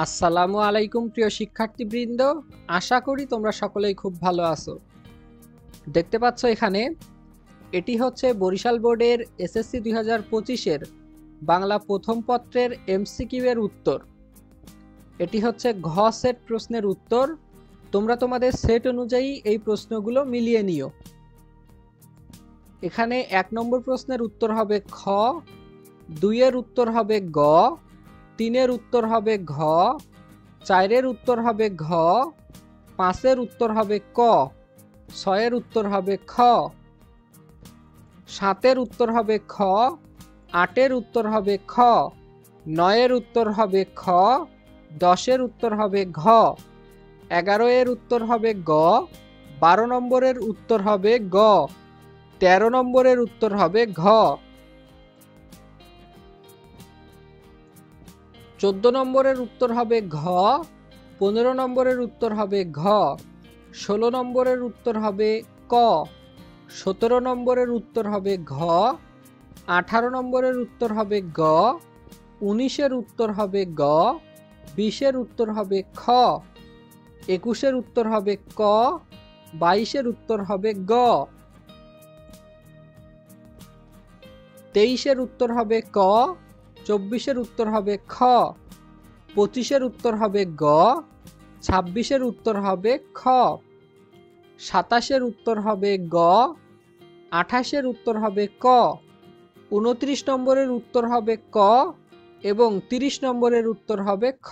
আসসালামু আলাইকুম প্রিয় শিক্ষার্থীবৃন্দ, আশা করি তোমরা সকলেই খুব ভালো আছো। দেখতে পাচ্ছ এখানে এটি হচ্ছে বরিশাল বোর্ডের এসএসসি 2025-এর বাংলা প্রথম পত্রের এমসিকিউ এর উত্তর। এটি হচ্ছে ঘ সেট প্রশ্নের উত্তর। তোমরা তোমাদের সেট অনুযায়ী এই প্রশ্নগুলো মিলিয়ে নিও। এখানে 1 নম্বর প্রশ্নের উত্তর হবে খ, 2 এর উত্তর হবে গ, 3 এর উত্তর হবে ঘ, 4 এর উত্তর হবে ঘ, 5 এর উত্তর হবে ক, 6 এর উত্তর হবে খ, 7 এর উত্তর হবে খ, 8 এর উত্তর হবে খ, 9 এর উত্তর হবে খ, 10 এর উত্তর হবে ঘ, 11 এর উত্তর হবে গ, 12 নম্বরের উত্তর হবে গ, 13 নম্বরের উত্তর হবে ঘ, 14 নম্বরের উত্তর হবে ঘ, 15 নম্বরের উত্তর হবে ঘ, 16 নম্বরের উত্তর হবে ক, 17 নম্বরের উত্তর হবে ঘ, 18 নম্বরের উত্তর হবে গ, 19 এর উত্তর হবে গ, 20 এর উত্তর হবে খ, 21 এর উত্তর হবে ক, 22 এর উত্তর হবে গ, 23 এর উত্তর হবে ক, 24 এর উত্তর হবে খ, 25 এর উত্তর হবে গ, 26 এর উত্তর হবে খ, 27 এর উত্তর হবে গ, 28 এর উত্তর হবে ক, 29 নম্বরের উত্তর হবে ক এবং 30 নম্বরের উত্তর হবে খ।